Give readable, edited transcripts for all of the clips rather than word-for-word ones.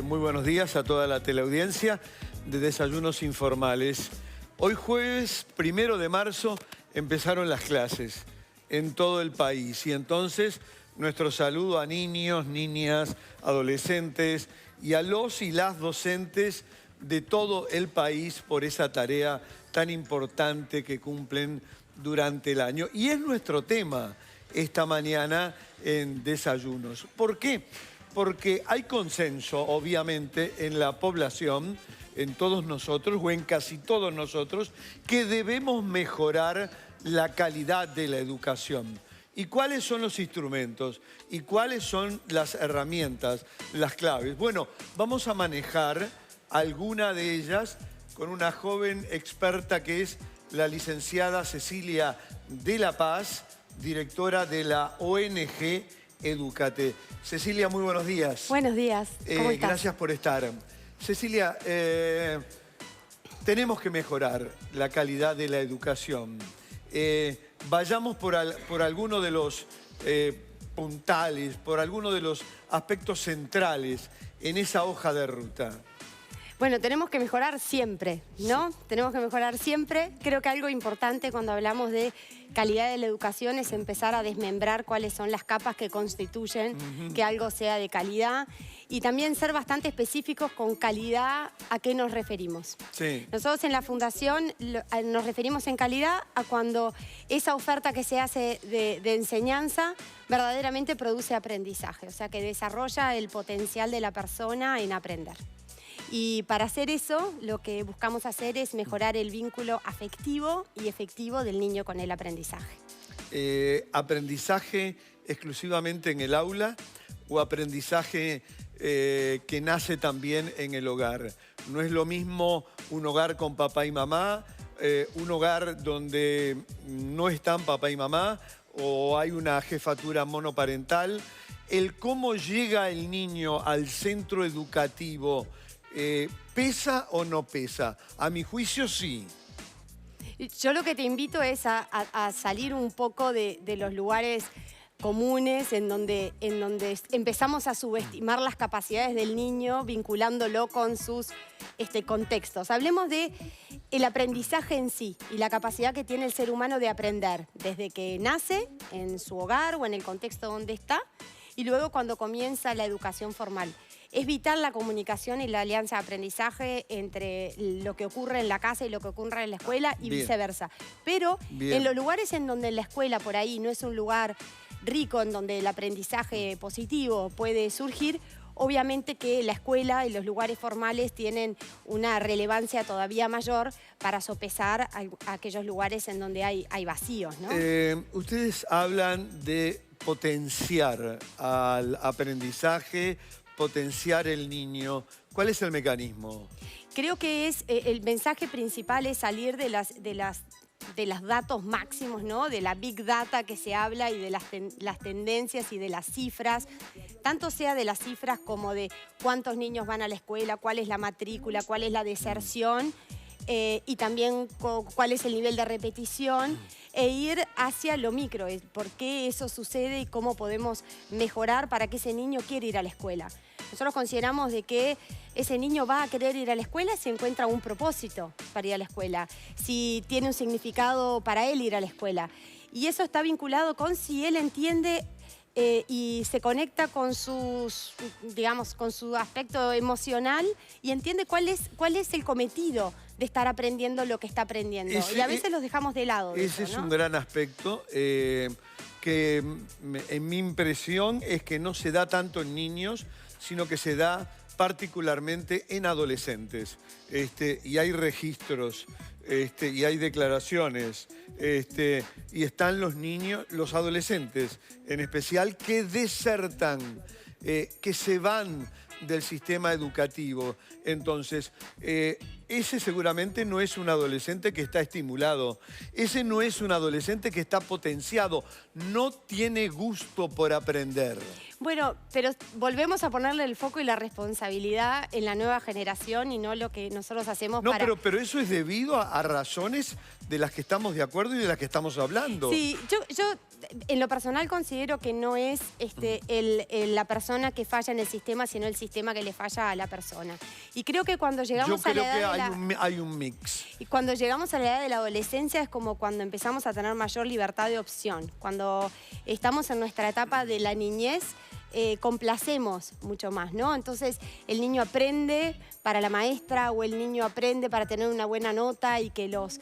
Muy buenos días a toda la teleaudiencia de Desayunos Informales. Hoy jueves 1 de marzo empezaron las clases en todo el país y entonces nuestro saludo a niños, niñas, adolescentes y a los y las docentes de todo el país por esa tarea tan importante que cumplen durante el año. Y es nuestro tema esta mañana en Desayunos. ¿Por qué? Porque hay consenso, obviamente, en la población, en todos nosotros o en casi todos nosotros, que debemos mejorar la calidad de la educación. ¿Y cuáles son los instrumentos? ¿Y cuáles son las herramientas, las claves? Bueno, vamos a manejar alguna de ellas con una joven experta que es la licenciada Cecilia de la Paz, directora de la ONG Edúcate. Cecilia, muy buenos días. Buenos días, ¿cómo estás? Gracias por estar. Cecilia, tenemos que mejorar la calidad de la educación. Vayamos por alguno de los puntales, por alguno de los aspectos centrales en esa hoja de ruta. Bueno, tenemos que mejorar siempre, ¿no? Sí. Tenemos que mejorar siempre. Creo que algo importante cuando hablamos de calidad de la educación es empezar a desmembrar cuáles son las capas que constituyen que algo sea de calidad y también ser bastante específicos con calidad a qué nos referimos. Sí. Nosotros en la Fundación nos referimos en calidad a cuando esa oferta que se hace de enseñanza verdaderamente produce aprendizaje, o sea, que desarrolla el potencial de la persona en aprender. Y para hacer eso, lo que buscamos hacer es mejorar el vínculo afectivo y efectivo del niño con el aprendizaje. ¿Aprendizaje exclusivamente en el aula o aprendizaje que nace también en el hogar? No es lo mismo un hogar con papá y mamá, un hogar donde no están papá y mamá o hay una jefatura monoparental. El cómo llega el niño al centro educativo, ¿pesa o no pesa? A mi juicio, sí. Yo lo que te invito es a salir un poco de los lugares comunes en donde empezamos a subestimar las capacidades del niño vinculándolo con sus contextos. Hablemos de el aprendizaje en sí y la capacidad que tiene el ser humano de aprender desde que nace en su hogar o en el contexto donde está y luego cuando comienza la educación formal. Es vital la comunicación y la alianza de aprendizaje entre lo que ocurre en la casa y lo que ocurre en la escuela y viceversa. Pero en los lugares en donde la escuela por ahí no es un lugar rico en donde el aprendizaje positivo puede surgir, obviamente que la escuela y los lugares formales tienen una relevancia todavía mayor para sopesar aquellos lugares en donde hay vacíos, ¿no? Ustedes hablan de potenciar al aprendizaje, potenciar el niño. ¿Cuál es el mecanismo? Creo que el mensaje principal es salir de los datos máximos, ¿no? De la Big Data que se habla y de las tendencias y de las cifras, tanto sea de las cifras como de cuántos niños van a la escuela, cuál es la matrícula, cuál es la deserción y también cuál es el nivel de repetición e ir hacia lo micro, por qué eso sucede y cómo podemos mejorar para que ese niño quiera ir a la escuela. Nosotros consideramos de que ese niño va a querer ir a la escuela si encuentra un propósito para ir a la escuela, si tiene un significado para él ir a la escuela. Y eso está vinculado con si él entiende y se conecta con con su aspecto emocional y entiende cuál es el cometido de estar aprendiendo lo que está aprendiendo. Y a veces los dejamos de lado. Ese es un gran aspecto que en mi impresión es que no se da tanto en niños, sino que se da particularmente en adolescentes. Y hay registros, y hay declaraciones, y están los niños, los adolescentes en especial, que desertan, que se van del sistema educativo. Entonces, ese seguramente no es un adolescente que está estimulado. Ese no es un adolescente que está potenciado. No tiene gusto por aprender. Bueno, pero volvemos a ponerle el foco y la responsabilidad en la nueva generación y no lo que nosotros hacemos No, para... pero eso es debido a razones de las que estamos de acuerdo y de las que estamos hablando. Sí, yo en lo personal considero que no es la persona que falla en el sistema, sino el sistema que le falla a la persona. Y creo que cuando llegamos a la edad de la... hay un mix. Y cuando llegamos a la edad de la adolescencia es como cuando empezamos a tener mayor libertad de opción. Cuando estamos en nuestra etapa de la niñez, complacemos mucho más, ¿no? Entonces el niño aprende para la maestra o el niño aprende para tener una buena nota y que los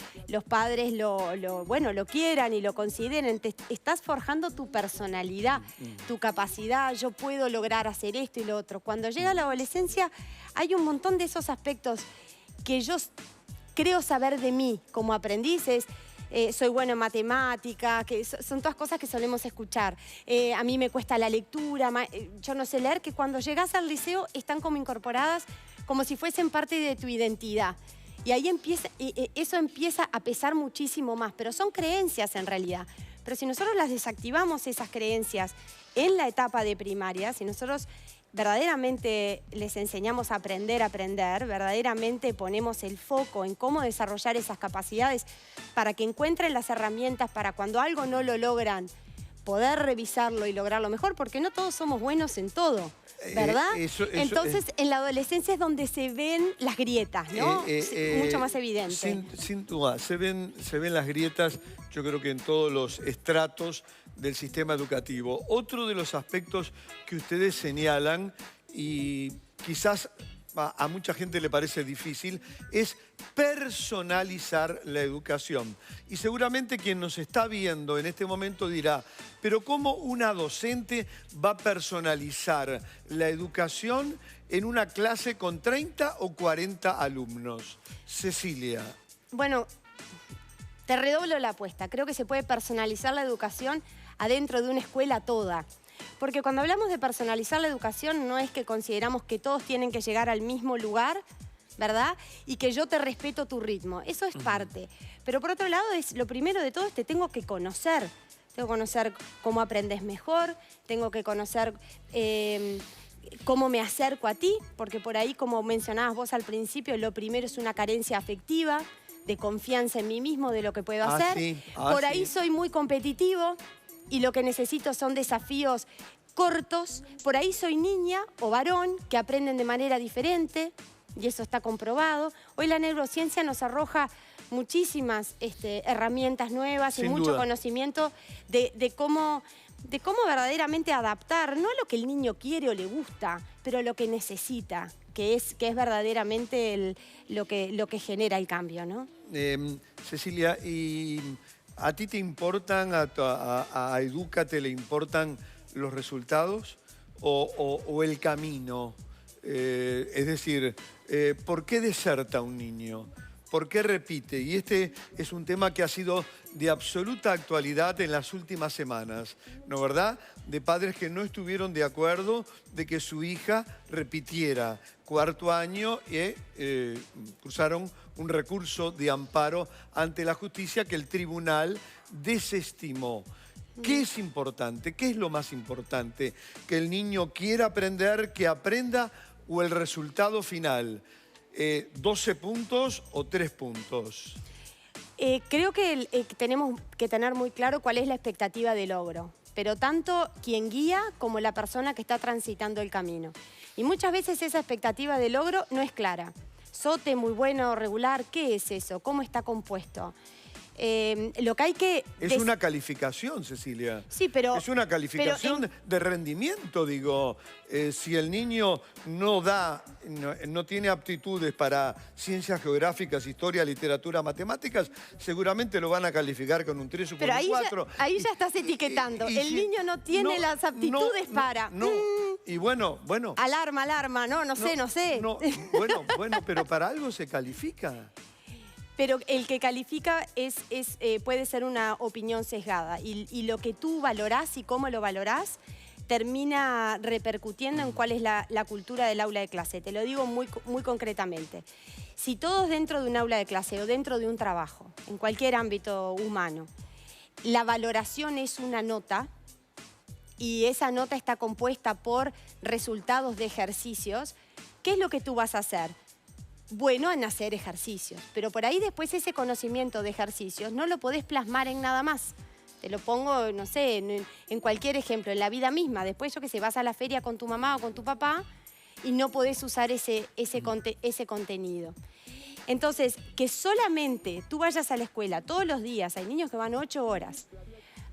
padres lo quieran y lo consideren. Estás forjando tu personalidad, tu capacidad. Yo puedo lograr hacer esto y lo otro. Cuando llega la adolescencia hay un montón de esos aspectos que yo creo saber de mí como aprendices. Soy bueno en matemática, que son todas cosas que solemos escuchar. A mí me cuesta la lectura, yo no sé leer, que cuando llegas al liceo están como incorporadas como si fuesen parte de tu identidad. Y ahí eso empieza a pesar muchísimo más, pero son creencias en realidad. Pero si nosotros las desactivamos, esas creencias, en la etapa de primaria, si nosotros verdaderamente les enseñamos a aprender, verdaderamente ponemos el foco en cómo desarrollar esas capacidades para que encuentren las herramientas para cuando algo no lo logran, poder revisarlo y lograrlo mejor, porque no todos somos buenos en todo, ¿verdad? Entonces, en la adolescencia es donde se ven las grietas, ¿no? Mucho más evidente. Sin duda, se ven las grietas, yo creo que en todos los estratos del sistema educativo. Otro de los aspectos que ustedes señalan, y quizás a mucha gente le parece difícil, es personalizar la educación. Y seguramente quien nos está viendo en este momento dirá, pero ¿cómo una docente va a personalizar la educación en una clase con 30 o 40 alumnos? Cecilia. Bueno, te redoblo la apuesta. Creo que se puede personalizar la educación adentro de una escuela toda. Porque cuando hablamos de personalizar la educación no es que consideramos que todos tienen que llegar al mismo lugar, ¿verdad? Y que yo te respeto tu ritmo. Eso es parte. Pero por otro lado, lo primero de todo es que tengo que conocer. Tengo que conocer cómo aprendes mejor, tengo que conocer cómo me acerco a ti, porque por ahí, como mencionabas vos al principio, lo primero es una carencia afectiva, de confianza en mí mismo, de lo que puedo hacer. Sí. Por ahí soy muy competitivo y lo que necesito son desafíos cortos. Por ahí soy niña o varón que aprenden de manera diferente y eso está comprobado. Hoy la neurociencia nos arroja muchísimas herramientas nuevas y mucho conocimiento de cómo verdaderamente adaptar, no a lo que el niño quiere o le gusta, pero a lo que necesita, que es verdaderamente lo que genera el cambio, ¿no? Cecilia, ¿y a ti te importan, a Edúcate le importan los resultados o el camino? Es decir, ¿por qué deserta un niño? ¿Por qué repite? Y este es un tema que ha sido de absoluta actualidad en las últimas semanas, ¿no verdad? De padres que no estuvieron de acuerdo de que su hija repitiera cuarto año y cruzaron un recurso de amparo ante la justicia que el tribunal desestimó. ¿Qué es importante? ¿Qué es lo más importante? ¿Que el niño quiera aprender, que aprenda o el resultado final? 12 puntos o 3 puntos. Creo que tenemos que tener muy claro cuál es la expectativa de logro, pero tanto quien guía como la persona que está transitando el camino. Y muchas veces esa expectativa de logro no es clara. SOTE, muy bueno, regular, ¿qué es eso? ¿Cómo está compuesto? Lo que hay que... Es una calificación, Cecilia. Sí, pero... Es una calificación de rendimiento, digo. Si el niño no tiene aptitudes para ciencias geográficas, historia, literatura, matemáticas, seguramente lo van a calificar con un 3 o con un 4. Ahí ya estás etiquetando. El niño no tiene las aptitudes para... Y bueno... Alarma, no sé. Bueno, pero para algo se califica. Pero el que califica puede ser una opinión sesgada y lo que tú valorás y cómo lo valorás termina repercutiendo en cuál es la cultura del aula de clase. Te lo digo muy concretamente. Si todos dentro de un aula de clase o dentro de un trabajo, en cualquier ámbito humano, la valoración es una nota y esa nota está compuesta por resultados de ejercicios, ¿qué es lo que tú vas a hacer? Bueno, en hacer ejercicios, pero por ahí después ese conocimiento de ejercicios no lo podés plasmar en nada más. Te lo pongo, no sé, en cualquier ejemplo, en la vida misma. Después, yo que sé, vas a la feria con tu mamá o con tu papá y no podés usar ese contenido. Entonces, que solamente tú vayas a la escuela todos los días, hay niños que van 8 horas,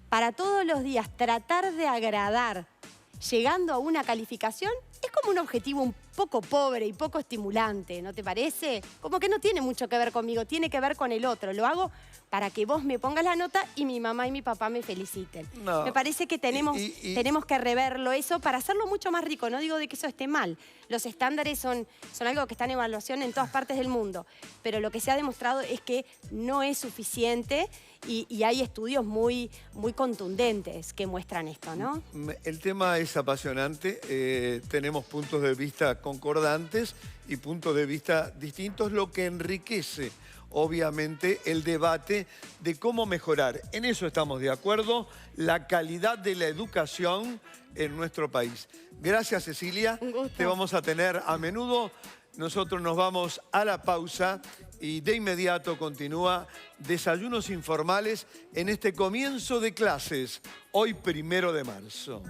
para todos los días tratar de agradar llegando a una calificación, es como un objetivo un poco pobre y poco estimulante, ¿no te parece? Como que no tiene mucho que ver conmigo, tiene que ver con el otro. Lo hago para que vos me pongas la nota y mi mamá y mi papá me feliciten. No. Me parece que tenemos que reverlo eso para hacerlo mucho más rico. No digo de que eso esté mal. Los estándares son algo que está en evaluación en todas partes del mundo. Pero lo que se ha demostrado es que no es suficiente y hay estudios muy contundentes que muestran esto, ¿no? El tema es apasionante. Tenemos puntos de vista concordantes y puntos de vista distintos, lo que enriquece obviamente el debate de cómo mejorar. En eso estamos de acuerdo, la calidad de la educación en nuestro país. Gracias, Cecilia. Un gusto. Te vamos a tener a menudo. Nosotros nos vamos a la pausa y de inmediato continúa Desayunos Informales en este comienzo de clases, hoy 1 de marzo.